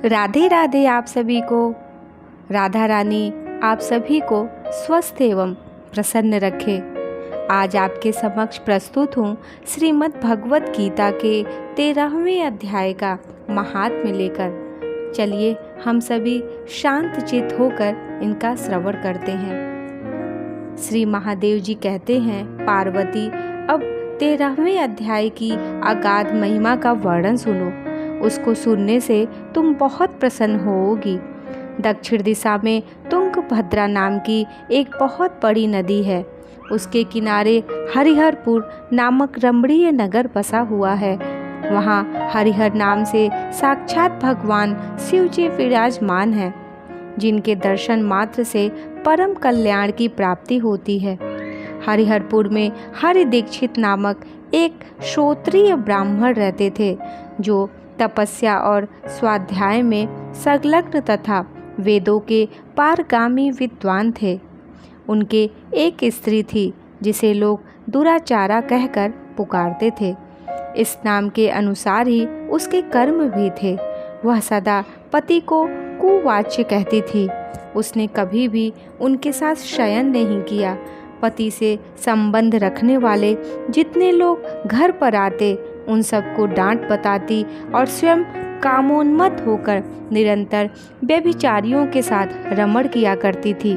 राधे राधे आप सभी को। राधा रानी आप सभी को स्वस्थ एवं प्रसन्न रखे। आज आपके समक्ष प्रस्तुत हूँ श्रीमद् भगवत गीता के 13वें अध्याय का महात्म्य लेकर। चलिए हम सभी शांत चित्त होकर इनका श्रवण करते हैं। श्री महादेव जी कहते हैं, पार्वती अब 13वें अध्याय की अगाध महिमा का वर्णन सुनो। उसको सुनने से तुम बहुत प्रसन्न होगी। दक्षिण दिशा में तुंगभद्रा नाम की एक बहुत बड़ी नदी है। उसके किनारे हरिहरपुर नामक रमणीय नगर बसा हुआ है। वहाँ हरिहर नाम से साक्षात भगवान शिव जी विराजमान हैं, जिनके दर्शन मात्र से परम कल्याण की प्राप्ति होती है। हरिहरपुर में हरि दीक्षित नामक एक श्रोत्रिय ब्राह्मण रहते थे, जो तपस्या और स्वाध्याय में संलग्न तथा वेदों के पारगामी विद्वान थे। उनके एक स्त्री थी, जिसे लोग दुराचारा कहकर पुकारते थे। इस नाम के अनुसार ही उसके कर्म भी थे। वह सदा पति को कुवाच्य कहती थी। उसने कभी भी उनके साथ शयन नहीं किया। पति से संबंध रखने वाले जितने लोग घर पर आते, उन सबको डांट बताती और स्वयं कामोन्मत्त होकर निरंतर व्यभिचारियों के साथ रमण किया करती थी।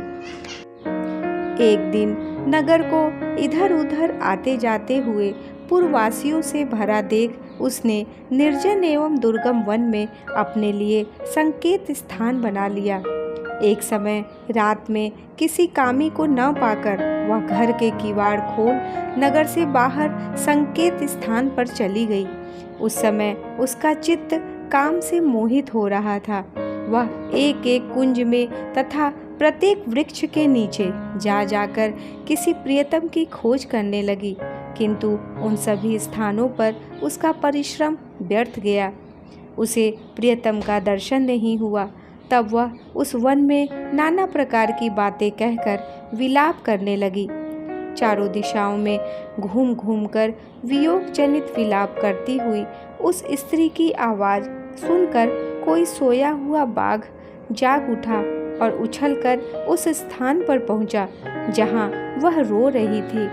एक दिन नगर को इधर उधर आते जाते हुए पूर्ववासियों से भरा देख उसने निर्जन एवं दुर्गम वन में अपने लिए संकेत स्थान बना लिया। एक समय रात में किसी कामी को न पाकर वह घर के किवाड़ खोल नगर से बाहर संकेत स्थान पर चली गई। उस समय उसका चित्त काम से मोहित हो रहा था। वह एक एक कुंज में तथा प्रत्येक वृक्ष के नीचे जा जाकर किसी प्रियतम की खोज करने लगी, किंतु उन सभी स्थानों पर उसका परिश्रम व्यर्थ गया। उसे प्रियतम का दर्शन नहीं हुआ। तब वह उस वन में नाना प्रकार की बातें कहकर विलाप करने लगी। चारों दिशाओं में घूम घूम कर वियोग जनित विलाप करती हुई उस स्त्री की आवाज़ सुनकर कोई सोया हुआ बाघ जाग उठा और उछलकर उस स्थान पर पहुंचा जहां वह रो रही थी।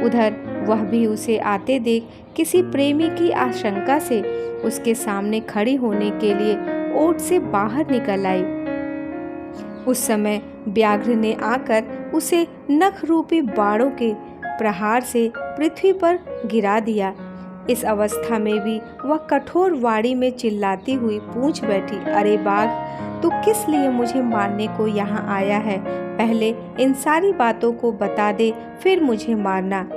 उधर वह भी उसे आते देख किसी प्रेमी की आशंका से उसके सामने खड़ी होने के लिए ओट से बाहर निकल आई। उस समय व्याघ्र ने आकर उसे नख रूपी बाणों के प्रहार से पृथ्वी पर गिरा दिया। इस अवस्था में भी वह कठोर वाणी में चिल्लाती हुई पूछ बैठी, अरे बाघ, तू किस लिए मुझे मारने को यहाँ आया है? पहले इन सारी बातों को बता दे, फिर मुझे मारना।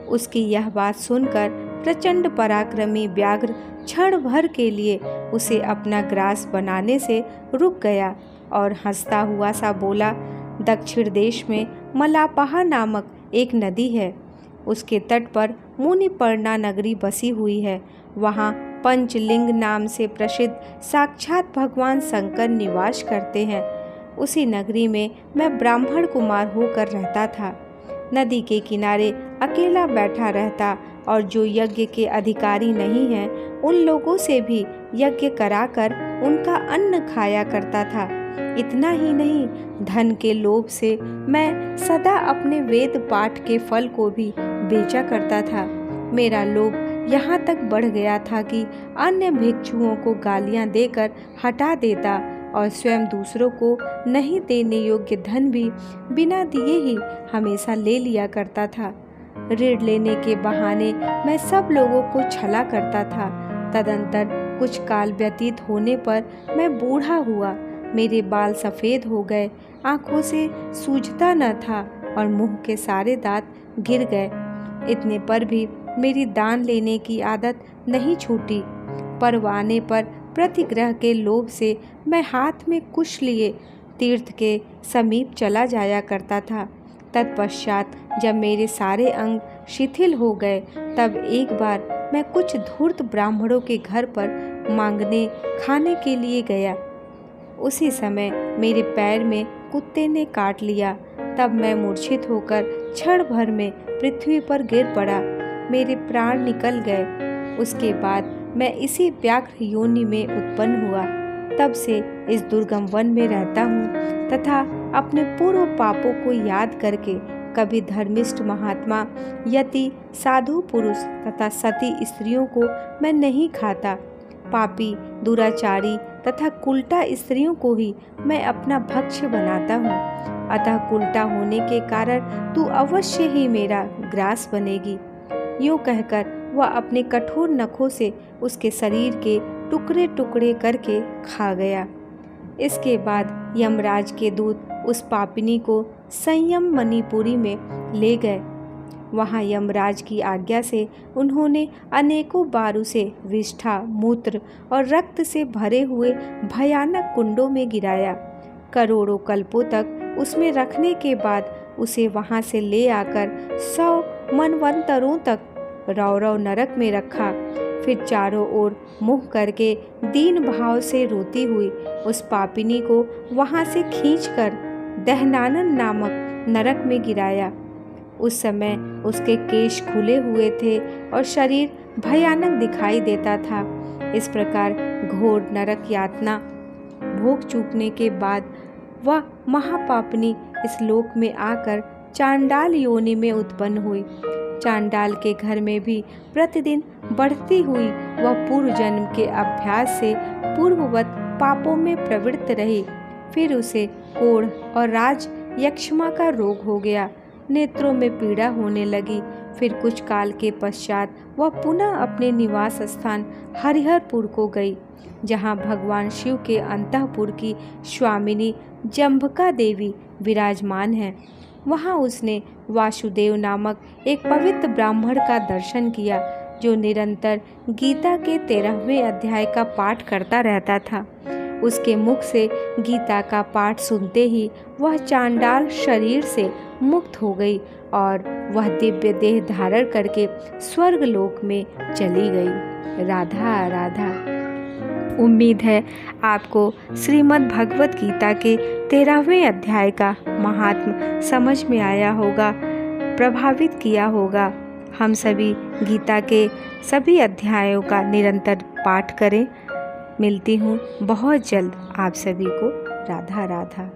उसकी यह बात सुनकर प्रचंड पराक्रमी व्याघ्र क्षण भर के लिए उसे अपना ग्रास बनाने से रुक गया और हंसता हुआ सा बोला, दक्षिण देश में मलापहा नामक एक नदी है। उसके तट पर मुनिपर्णा नगरी बसी हुई है। वहाँ पंचलिंग नाम से प्रसिद्ध साक्षात भगवान शंकर निवास करते हैं। उसी नगरी में मैं ब्राह्मण कुमार होकर रहता था। नदी के किनारे अकेला बैठा रहता और जो यज्ञ के अधिकारी नहीं हैं, उन लोगों से भी यज्ञ कराकर उनका अन्न खाया करता था। इतना ही नहीं, धन के लोभ से मैं सदा अपने वेद पाठ के फल को भी बेचा करता था। मेरा लोभ यहाँ तक बढ़ गया था कि अन्य भिक्षुओं को गालियाँ देकर हटा देता और स्वयं दूसरों को नहीं देने योग्य धन भी बिना दिए ही हमेशा ले लिया करता था। ऋण लेने के बहाने मैं सब लोगों को छला करता था। तदंतर कुछ काल व्यतीत होने पर मैं बूढ़ा हुआ। मेरे बाल सफ़ेद हो गए, आँखों से सूझता न था और मुंह के सारे दांत गिर गए। इतने पर भी मेरी दान लेने की आदत नहीं छूटी। परवाने पर प्रतिग्रह के लोभ से मैं हाथ में कुश लिए तीर्थ के समीप चला जाया करता था। तत्पश्चात जब मेरे सारे अंग शिथिल हो गए, तब एक बार मैं कुछ धूर्त ब्राह्मणों के घर पर मांगने खाने के लिए गया। उसी समय मेरे पैर में कुत्ते ने काट लिया। तब मैं मूर्छित होकर क्षण भर में पृथ्वी पर गिर पड़ा। मेरे प्राण निकल गए। उसके बाद मैं इसी व्याघ्र योनि में उत्पन्न हुआ। तब से इस दुर्गम वन में रहता हूँ तथा अपने पूर्व पापों को याद करके कभी धर्मिष्ठ महात्मा, यति, साधु पुरुष तथा सती स्त्रियों को मैं नहीं खाता। पापी, दुराचारी तथा कुलटा स्त्रियों को ही मैं अपना भक्ष्य बनाता हूँ। अतः कुलटा होने के कारण तू अवश्य ही मेरा ग्रास बनेगी। यूँ कहकर वह अपने कठोर नखों से उसके शरीर के टुकड़े टुकड़े करके खा गया। इसके बाद यमराज के दूत उस पापिनी को संयम मणिपुरी में ले गए। वहाँ यमराज की आज्ञा से उन्होंने अनेकों बार उसे विष्ठा, मूत्र और रक्त से भरे हुए भयानक कुंडों में गिराया। करोड़ों कल्पों तक उसमें रखने के बाद उसे वहाँ से ले आकर 100 मनवंतरों तक रौरव नरक में रखा। फिर चारों ओर मुँह करके दीन भाव से रोती हुई उस पापिनी को वहाँ से खींचकर दहनानन नामक नरक में गिराया। उस समय उसके केश खुले हुए थे और शरीर भयानक दिखाई देता था। इस प्रकार घोर नरक यातना भोग चूकने के बाद वह महापापनी इस लोक में आकर चांडाल योनि में उत्पन्न हुई। चांडाल के घर में भी प्रतिदिन बढ़ती हुई वह पूर्व जन्म के अभ्यास से पूर्ववत पापों में प्रवृत्त रही। फिर उसे कोढ़ और राज यक्ष्मा का रोग हो गया। नेत्रों में पीड़ा होने लगी। फिर कुछ काल के पश्चात वह पुनः अपने निवास स्थान हरिहरपुर को गई, जहाँ भगवान शिव के अंतःपुर की स्वामिनी जम्भका देवी विराजमान है। वहाँ उसने वासुदेव नामक एक पवित्र ब्राह्मण का दर्शन किया, जो निरंतर गीता के 13वें अध्याय का पाठ करता रहता था। उसके मुख से गीता का पाठ सुनते ही वह चांडाल शरीर से मुक्त हो गई और वह दिव्य देह धारण करके स्वर्ग लोक में चली गई। राधा राधा। उम्मीद है आपको श्रीमद् भगवत गीता के 13वें अध्याय का महात्म समझ में आया होगा, प्रभावित किया होगा। हम सभी गीता के सभी अध्यायों का निरंतर पाठ करें। मिलती हूँ बहुत जल्द आप सभी को। राधा राधा।